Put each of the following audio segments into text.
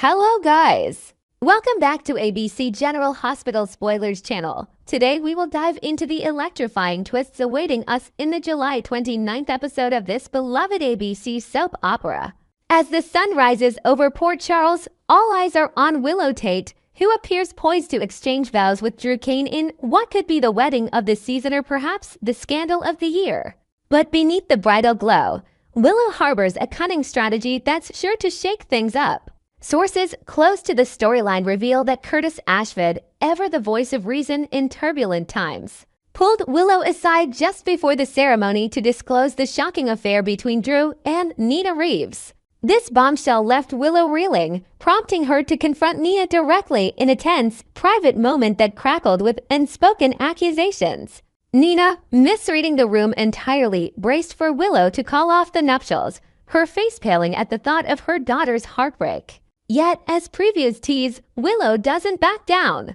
Hello guys! Welcome back to ABC General Hospital Spoilers channel. Today we will dive into the electrifying twists awaiting us in the July 29th episode of this beloved ABC soap opera. As the sun rises over Port Charles, all eyes are on Willow Tate, who appears poised to exchange vows with Drew Kane in what could be the wedding of the season or perhaps the scandal of the year. But beneath the bridal glow, Willow harbors a cunning strategy that's sure to shake things up. Sources close to the storyline reveal that Curtis Ashford, ever the voice of reason in turbulent times, pulled Willow aside just before the ceremony to disclose the shocking affair between Drew and Nina Reeves. This bombshell left Willow reeling, prompting her to confront Nina directly in a tense, private moment that crackled with unspoken accusations. Nina, misreading the room entirely, braced for Willow to call off the nuptials, her face paling at the thought of her daughter's heartbreak. Yet, as previews tease, Willow doesn't back down.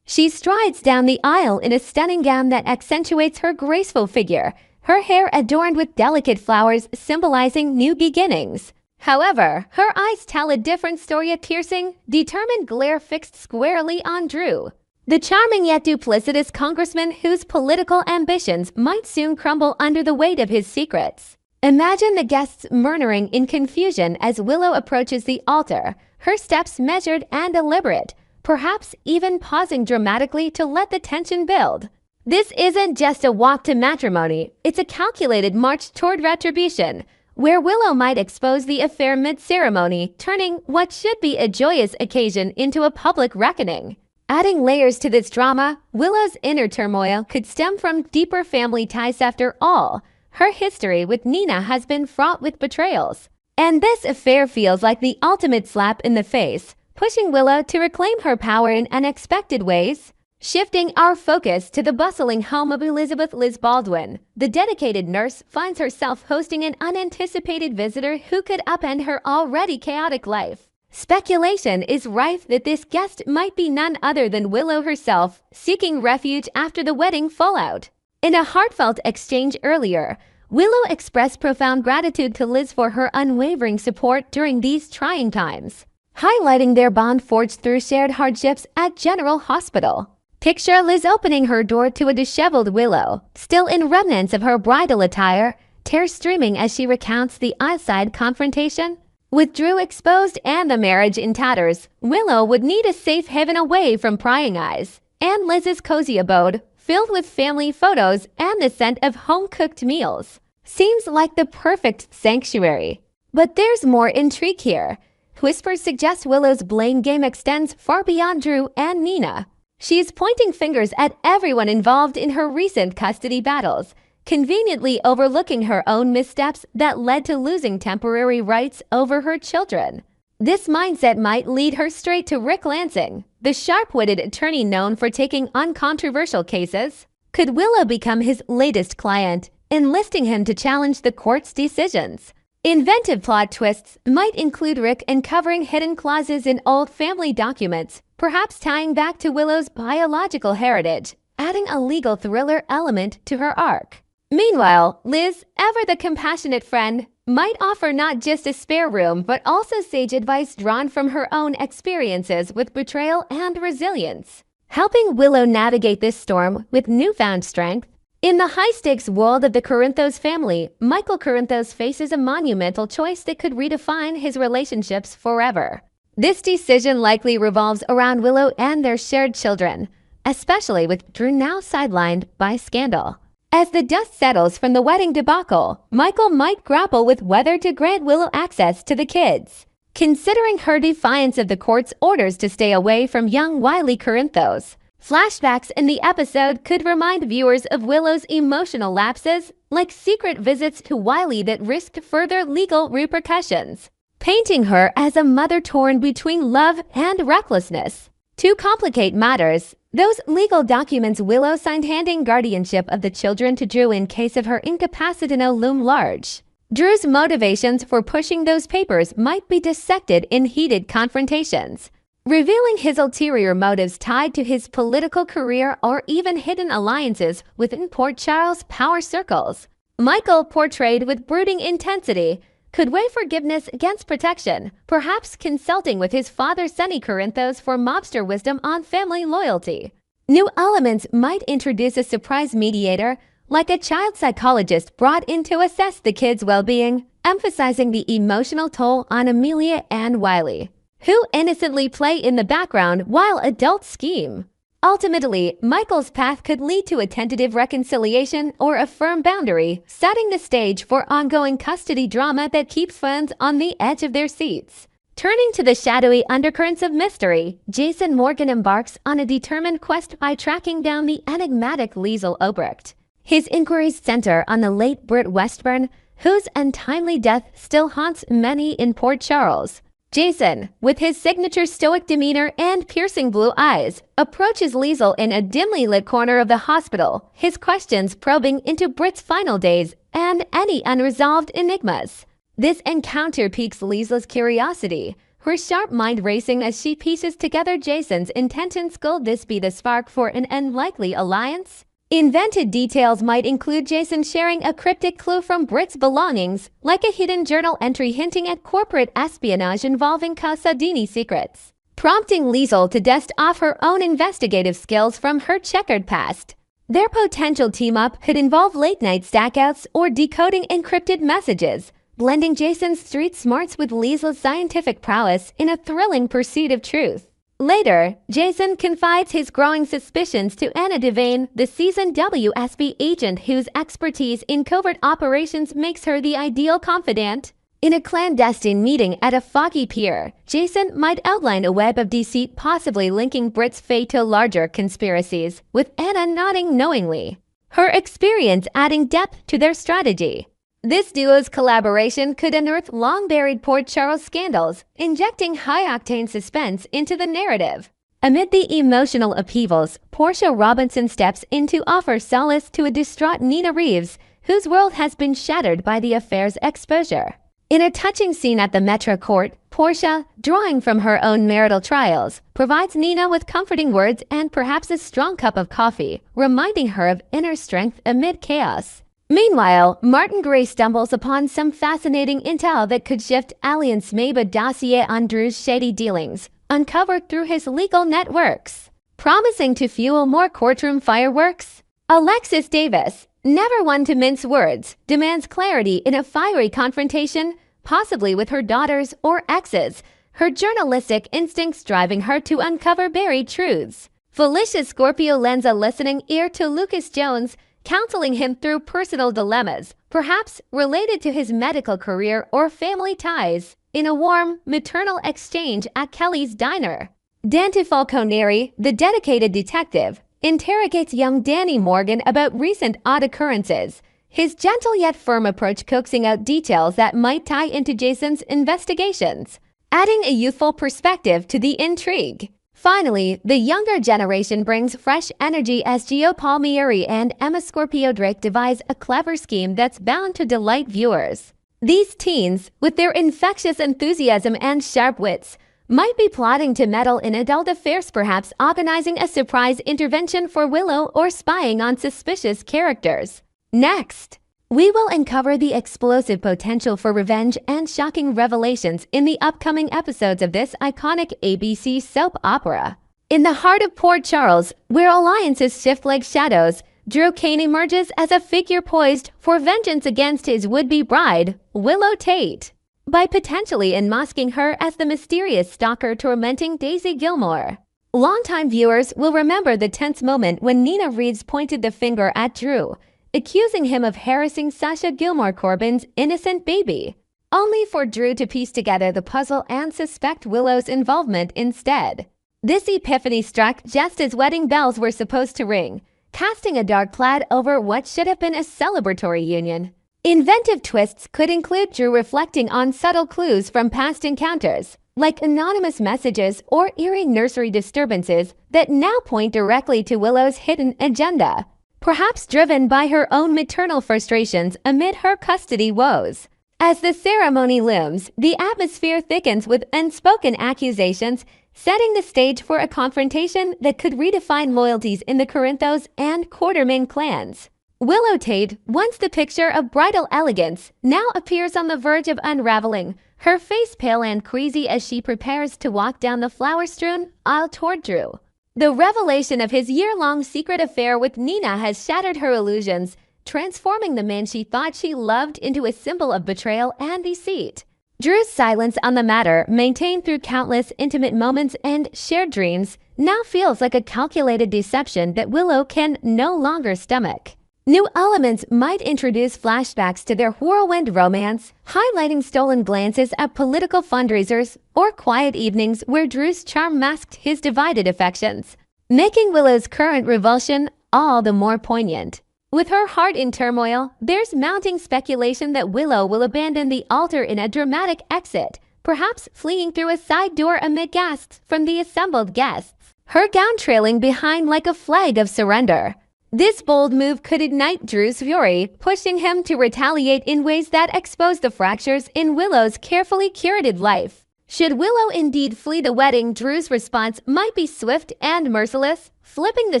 She strides down the aisle in a stunning gown that accentuates her graceful figure, her hair adorned with delicate flowers symbolizing new beginnings. However, her eyes tell a different story, a piercing, determined glare fixed squarely on Drew, the charming yet duplicitous congressman whose political ambitions might soon crumble under the weight of his secrets. Imagine the guests murmuring in confusion as Willow approaches the altar, her steps measured and deliberate, perhaps even pausing dramatically to let the tension build. This isn't just a walk to matrimony, it's a calculated march toward retribution, where Willow might expose the affair mid-ceremony, turning what should be a joyous occasion into a public reckoning. Adding layers to this drama, Willow's inner turmoil could stem from deeper family ties after all. Her history with Nina has been fraught with betrayals, and this affair feels like the ultimate slap in the face, pushing Willow to reclaim her power in unexpected ways. Shifting our focus to the bustling home of Elizabeth Liz Baldwin, the dedicated nurse finds herself hosting an unanticipated visitor who could upend her already chaotic life. Speculation is rife that this guest might be none other than Willow herself, seeking refuge after the wedding fallout. In a heartfelt exchange earlier, Willow expressed profound gratitude to Liz for her unwavering support during these trying times, highlighting their bond forged through shared hardships at General Hospital. Picture Liz opening her door to a disheveled Willow, still in remnants of her bridal attire, tears streaming as she recounts the outside confrontation. With Drew exposed and the marriage in tatters, Willow would need a safe haven away from prying eyes, and Liz's cozy abode, filled with family photos and the scent of home-cooked meals, seems like the perfect sanctuary. But there's more intrigue here. Whispers suggest Willow's blame game extends far beyond Drew and Nina. She's pointing fingers at everyone involved in her recent custody battles, conveniently overlooking her own missteps that led to losing temporary rights over her children. This mindset might lead her straight to Rick Lansing, the sharp-witted attorney known for taking uncontroversial cases. Could Willow become his latest client, enlisting him to challenge the court's decisions? Inventive plot twists might include Rick uncovering hidden clauses in old family documents, perhaps tying back to Willow's biological heritage, adding a legal thriller element to her arc. Meanwhile, Liz, ever the compassionate friend, might offer not just a spare room but also sage advice drawn from her own experiences with betrayal and resilience, helping Willow navigate this storm with newfound strength. In the high-stakes world of the Corinthos family, Michael Corinthos faces a monumental choice that could redefine his relationships forever. This decision likely revolves around Willow and their shared children, especially with Drew now sidelined by scandal. As the dust settles from the wedding debacle, Michael might grapple with whether to grant Willow access to the kids, considering her defiance of the court's orders to stay away from young wily Corinthos. Flashbacks in the episode could remind viewers of Willow's emotional lapses, like secret visits to Wiley that risked further legal repercussions, painting her as a mother torn between love and recklessness. To complicate matters, those legal documents Willow signed handing guardianship of the children to Drew in case of her incapacity loom large. Drew's motivations for pushing those papers might be dissected in heated confrontations, revealing his ulterior motives tied to his political career or even hidden alliances within Port Charles power circles. Michael, portrayed with brooding intensity, could weigh forgiveness against protection, perhaps consulting with his father Sonny Corinthos for mobster wisdom on family loyalty. New elements might introduce a surprise mediator, like a child psychologist brought in to assess the kid's well-being, emphasizing the emotional toll on Amelia and Wiley, who innocently play in the background while adults scheme. Ultimately, Michael's path could lead to a tentative reconciliation or a firm boundary, setting the stage for ongoing custody drama that keeps fans on the edge of their seats. Turning to the shadowy undercurrents of mystery, Jason Morgan embarks on a determined quest by tracking down the enigmatic Liesl Obrecht. His inquiries center on the late Britt Westburn, whose untimely death still haunts many in Port Charles. Jason, with his signature stoic demeanor and piercing blue eyes, approaches Liesl in a dimly lit corner of the hospital, his questions probing into Britt's final days and any unresolved enigmas. This encounter piques Liesl's curiosity, her sharp mind racing as she pieces together Jason's intentions. Could this be the spark for an unlikely alliance? Invented details might include Jason sharing a cryptic clue from Britt's belongings, like a hidden journal entry hinting at corporate espionage involving Casadini secrets, prompting Liesl to dust off her own investigative skills from her checkered past. Their potential team-up could involve late-night stackouts or decoding encrypted messages, blending Jason's street smarts with Liesl's scientific prowess in a thrilling pursuit of truth. Later, Jason confides his growing suspicions to Anna Devane, the seasoned WSB agent whose expertise in covert operations makes her the ideal confidant. In a clandestine meeting at a foggy pier, Jason might outline a web of deceit possibly linking Britt's fate to larger conspiracies, with Anna nodding knowingly, her experience adding depth to their strategy. This duo's collaboration could unearth long-buried Port Charles scandals, injecting high-octane suspense into the narrative. Amid the emotional upheavals, Portia Robinson steps in to offer solace to a distraught Nina Reeves, whose world has been shattered by the affair's exposure. In a touching scene at the Metro Court, Portia, drawing from her own marital trials, provides Nina with comforting words and perhaps a strong cup of coffee, reminding her of inner strength amid chaos. Meanwhile, Martin Gray stumbles upon some fascinating intel that could shift Allianz Smeba dossier on Drew's shady dealings, uncovered through his legal networks, promising to fuel more courtroom fireworks. Alexis Davis, never one to mince words, demands clarity in a fiery confrontation, possibly with her daughters or exes, her journalistic instincts driving her to uncover buried truths. Felicia Scorpio lends a listening ear to Lucas Jones, counseling him through personal dilemmas, perhaps related to his medical career or family ties, in a warm, maternal exchange at Kelly's diner. Dante Falconeri, the dedicated detective, interrogates young Danny Morgan about recent odd occurrences, his gentle yet firm approach coaxing out details that might tie into Jason's investigations, adding a youthful perspective to the intrigue. Finally, the younger generation brings fresh energy as Gio Palmieri and Emma Scorpio Drake devise a clever scheme that's bound to delight viewers. These teens, with their infectious enthusiasm and sharp wits, might be plotting to meddle in adult affairs, perhaps organizing a surprise intervention for Willow or spying on suspicious characters. Next, we will uncover the explosive potential for revenge and shocking revelations in the upcoming episodes of this iconic ABC soap opera. In the heart of Port Charles, where alliances shift like shadows, Drew Kane emerges as a figure poised for vengeance against his would-be bride, Willow Tate, by potentially unmasking her as the mysterious stalker tormenting Daisy Gilmore. Longtime viewers will remember the tense moment when Nina Reeves pointed the finger at Drew, accusing him of harassing Sasha Gilmore Corbin's innocent baby, only for Drew to piece together the puzzle and suspect Willow's involvement instead. This epiphany struck just as wedding bells were supposed to ring, casting a dark cloud over what should have been a celebratory union. Inventive twists could include Drew reflecting on subtle clues from past encounters, like anonymous messages or eerie nursery disturbances that now point directly to Willow's hidden agenda, perhaps driven by her own maternal frustrations amid her custody woes. As the ceremony looms, the atmosphere thickens with unspoken accusations, setting the stage for a confrontation that could redefine loyalties in the Corinthos and Quartermain clans. Willow Tate, once the picture of bridal elegance, now appears on the verge of unraveling, her face pale and queasy as she prepares to walk down the flower-strewn aisle toward Drew. The revelation of his year-long secret affair with Nina has shattered her illusions, transforming the man she thought she loved into a symbol of betrayal and deceit. Drew's silence on the matter, maintained through countless intimate moments and shared dreams, now feels like a calculated deception that Willow can no longer stomach. New elements might introduce flashbacks to their whirlwind romance, highlighting stolen glances at political fundraisers or quiet evenings where Drew's charm masked his divided affections, making Willow's current revulsion all the more poignant. With her heart in turmoil, there's mounting speculation that Willow will abandon the altar in a dramatic exit, perhaps fleeing through a side door amid gasps from the assembled guests, her gown trailing behind like a flag of surrender. This bold move could ignite Drew's fury, pushing him to retaliate in ways that expose the fractures in Willow's carefully curated life. Should Willow indeed flee the wedding, Drew's response might be swift and merciless, flipping the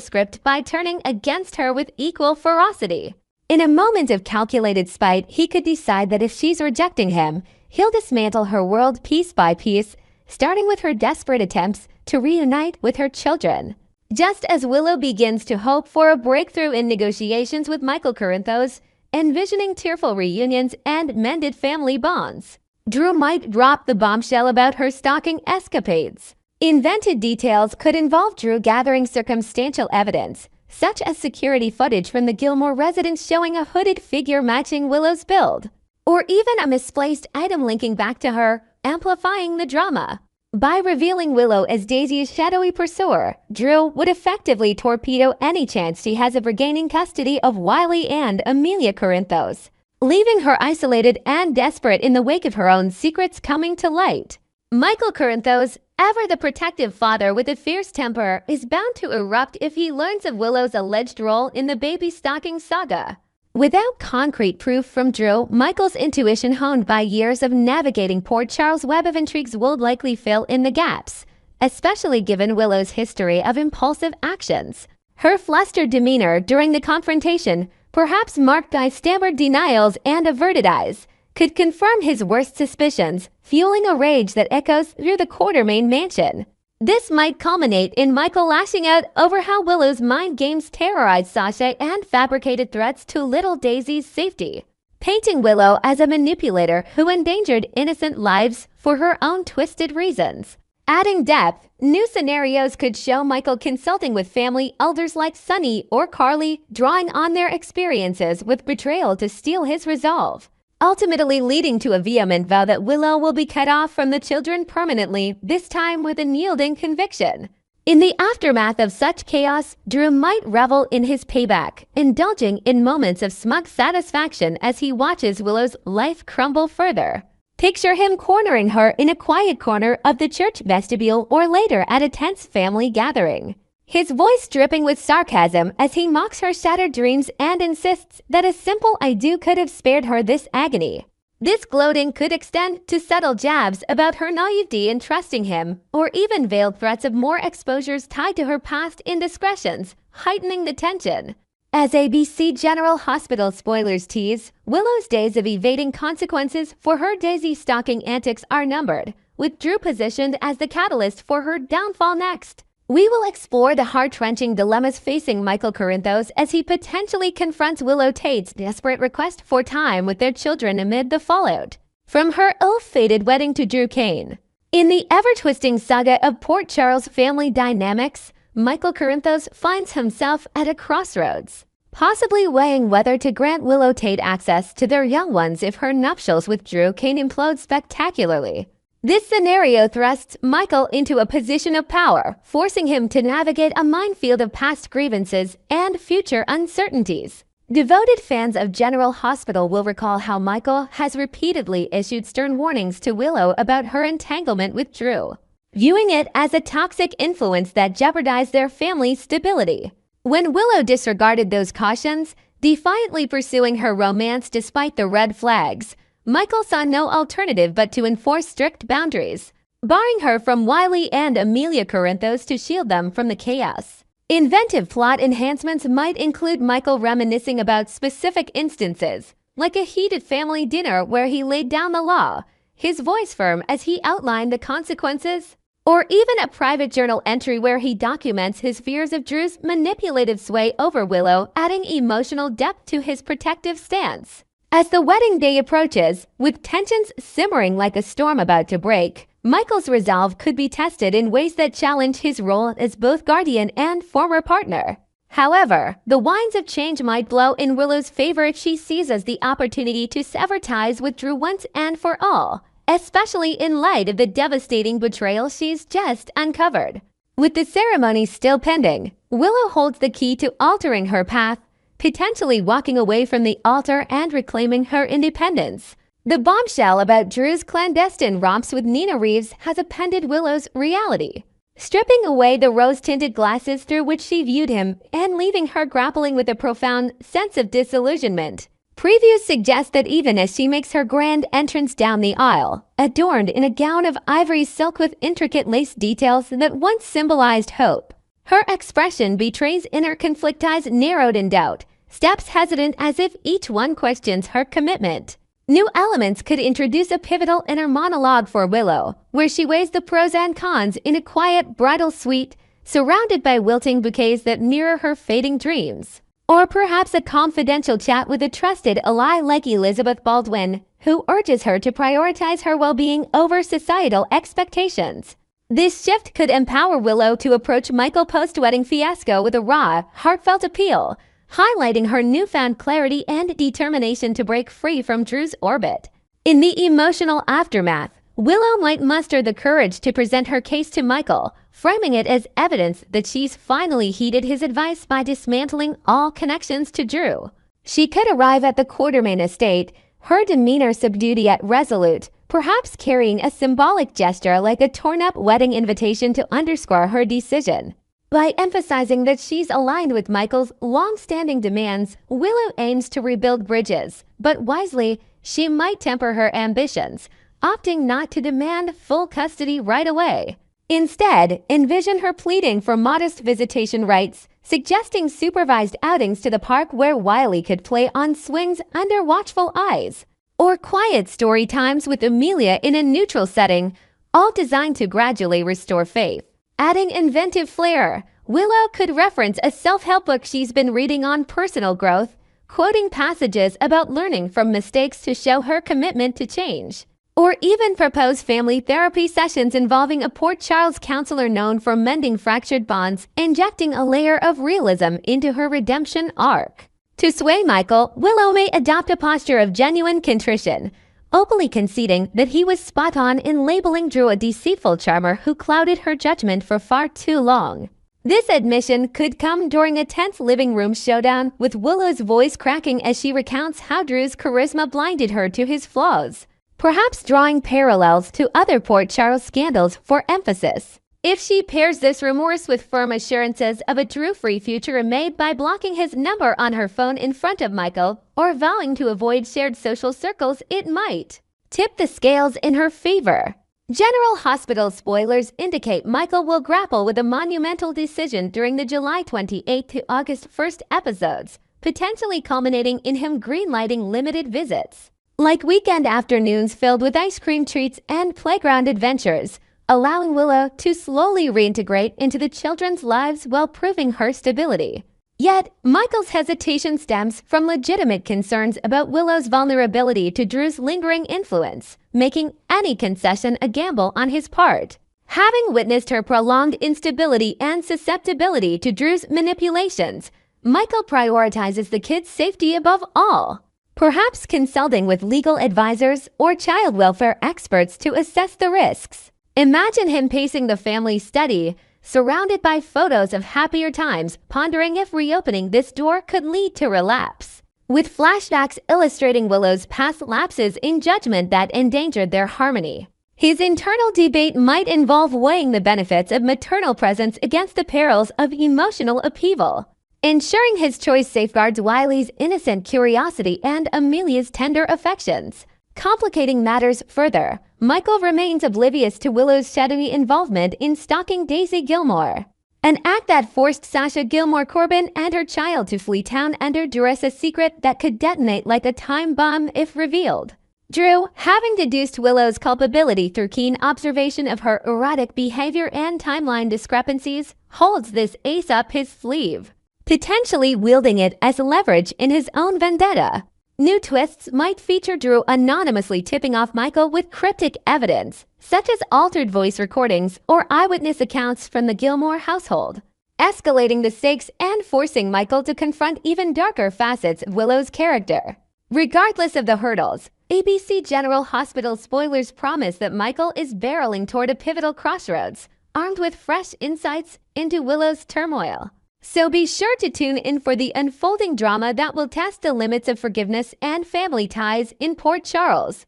script by turning against her with equal ferocity. In a moment of calculated spite, he could decide that if she's rejecting him, he'll dismantle her world piece by piece, starting with her desperate attempts to reunite with her children. Just as Willow begins to hope for a breakthrough in negotiations with Michael Corinthos, envisioning tearful reunions and mended family bonds, Drew might drop the bombshell about her stalking escapades. Invented details could involve Drew gathering circumstantial evidence, such as security footage from the Gilmore residence showing a hooded figure matching Willow's build, or even a misplaced item linking back to her, amplifying the drama. By revealing Willow as Daisy's shadowy pursuer, Drew would effectively torpedo any chance she has of regaining custody of Wiley and Amelia Corinthos, leaving her isolated and desperate in the wake of her own secrets coming to light. Michael Corinthos, ever the protective father with a fierce temper, is bound to erupt if he learns of Willow's alleged role in the baby stalking saga. Without concrete proof from Drew, Michael's intuition honed by years of navigating Port Charles' web of intrigues will likely fill in the gaps, especially given Willow's history of impulsive actions. Her flustered demeanor during the confrontation, perhaps marked by stammered denials and averted eyes, could confirm his worst suspicions, fueling a rage that echoes through the Quartermaine mansion. This might culminate in Michael lashing out over how Willow's mind games terrorized Sasha and fabricated threats to little Daisy's safety, painting Willow as a manipulator who endangered innocent lives for her own twisted reasons. Adding depth, new scenarios could show Michael consulting with family elders like Sunny or Carly, drawing on their experiences with betrayal to steel his resolve, ultimately leading to a vehement vow that Willow will be cut off from the children permanently, this time with unyielding conviction. In the aftermath of such chaos, Drew might revel in his payback, indulging in moments of smug satisfaction as he watches Willow's life crumble further. Picture him cornering her in a quiet corner of the church vestibule or later at a tense family gathering, his voice dripping with sarcasm as he mocks her shattered dreams and insists that a simple "I do" could have spared her this agony. This gloating could extend to subtle jabs about her naivety in trusting him, or even veiled threats of more exposures tied to her past indiscretions, heightening the tension. As ABC General Hospital spoilers tease, Willow's days of evading consequences for her Daisy stalking antics are numbered, with Drew positioned as the catalyst for her downfall next. We will explore the heart-wrenching dilemmas facing Michael Corinthos as he potentially confronts Willow Tate's desperate request for time with their children amid the fallout from her ill-fated wedding to Drew Kane. In the ever-twisting saga of Port Charles family dynamics, Michael Corinthos finds himself at a crossroads, possibly weighing whether to grant Willow Tate access to their young ones if her nuptials with Drew Kane implode spectacularly. This scenario thrusts Michael into a position of power, forcing him to navigate a minefield of past grievances and future uncertainties. Devoted fans of General Hospital will recall how Michael has repeatedly issued stern warnings to Willow about her entanglement with Drew, viewing it as a toxic influence that jeopardized their family's stability. When Willow disregarded those cautions, defiantly pursuing her romance despite the red flags, Michael saw no alternative but to enforce strict boundaries, barring her from Wiley and Amelia Corinthos to shield them from the chaos. Inventive plot enhancements might include Michael reminiscing about specific instances, like a heated family dinner where he laid down the law, his voice firm as he outlined the consequences, or even a private journal entry where he documents his fears of Drew's manipulative sway over Willow, adding emotional depth to his protective stance. As the wedding day approaches, with tensions simmering like a storm about to break, Michael's resolve could be tested in ways that challenge his role as both guardian and former partner. However, the winds of change might blow in Willow's favor if she seizes the opportunity to sever ties with Drew once and for all, especially in light of the devastating betrayal she's just uncovered. With the ceremony still pending, Willow holds the key to altering her path, potentially walking away from the altar and reclaiming her independence. The bombshell about Drew's clandestine romps with Nina Reeves has appended Willow's reality, stripping away the rose-tinted glasses through which she viewed him and leaving her grappling with a profound sense of disillusionment. Previews suggest that even as she makes her grand entrance down the aisle, adorned in a gown of ivory silk with intricate lace details that once symbolized hope, her expression betrays inner conflict, eyes narrowed in doubt, steps hesitant as if each one questions her commitment. New elements could introduce a pivotal inner monologue for Willow, where she weighs the pros and cons in a quiet bridal suite, surrounded by wilting bouquets that mirror her fading dreams. Or perhaps a confidential chat with a trusted ally like Elizabeth Baldwin, who urges her to prioritize her well-being over societal expectations. This shift could empower Willow to approach Michael post-wedding fiasco with a raw, heartfelt appeal, highlighting her newfound clarity and determination to break free from Drew's orbit. In the emotional aftermath, Willow might muster the courage to present her case to Michael, framing it as evidence that she's finally heeded his advice by dismantling all connections to Drew. She could arrive at the Quartermain estate, her demeanor subdued yet resolute, perhaps carrying a symbolic gesture like a torn-up wedding invitation to underscore her decision. By emphasizing that she's aligned with Michael's long-standing demands, Willow aims to rebuild bridges, but wisely, she might temper her ambitions, opting not to demand full custody right away. Instead, envision her pleading for modest visitation rights, suggesting supervised outings to the park where Wiley could play on swings under watchful eyes, or quiet story times with Amelia in a neutral setting, all designed to gradually restore faith. Adding inventive flair, Willow could reference a self-help book she's been reading on personal growth, quoting passages about learning from mistakes to show her commitment to change. Or even propose family therapy sessions involving a Port Charles counselor known for mending fractured bonds, injecting a layer of realism into her redemption arc. To sway Michael, Willow may adopt a posture of genuine contrition, openly conceding that he was spot on in labeling Drew a deceitful charmer who clouded her judgment for far too long. This admission could come during a tense living room showdown, with Willow's voice cracking as she recounts how Drew's charisma blinded her to his flaws, perhaps drawing parallels to other Port Charles scandals for emphasis. If she pairs this remorse with firm assurances of a Drew-free future made by blocking his number on her phone in front of Michael or vowing to avoid shared social circles, it might tip the scales in her favor. General Hospital spoilers indicate Michael will grapple with a monumental decision during the July 28 to August 1st episodes, potentially culminating in him greenlighting limited visits, like weekend afternoons filled with ice cream treats and playground adventures, allowing Willow to slowly reintegrate into the children's lives while proving her stability. Yet, Michael's hesitation stems from legitimate concerns about Willow's vulnerability to Drew's lingering influence, making any concession a gamble on his part. Having witnessed her prolonged instability and susceptibility to Drew's manipulations, Michael prioritizes the kid's safety above all, perhaps consulting with legal advisors or child welfare experts to assess the risks. Imagine him pacing the family study, surrounded by photos of happier times, pondering if reopening this door could lead to relapse, with flashbacks illustrating Willow's past lapses in judgment that endangered their harmony. His internal debate might involve weighing the benefits of maternal presence against the perils of emotional upheaval, ensuring his choice safeguards Wiley's innocent curiosity and Amelia's tender affections. Complicating matters further, Michael remains oblivious to Willow's shadowy involvement in stalking Daisy Gilmore. An act that forced Sasha Gilmore Corbin and her child to flee town under duress, a secret that could detonate like a time bomb if revealed. Drew, having deduced Willow's culpability through keen observation of her erratic behavior and timeline discrepancies, holds this ace up his sleeve, potentially wielding it as leverage in his own vendetta. New twists might feature Drew anonymously tipping off Michael with cryptic evidence, such as altered voice recordings or eyewitness accounts from the Gilmore household, escalating the stakes and forcing Michael to confront even darker facets of Willow's character. Regardless of the hurdles, ABC General Hospital spoilers promise that Michael is barreling toward a pivotal crossroads, armed with fresh insights into Willow's turmoil. So be sure to tune in for the unfolding drama that will test the limits of forgiveness and family ties in Port Charles.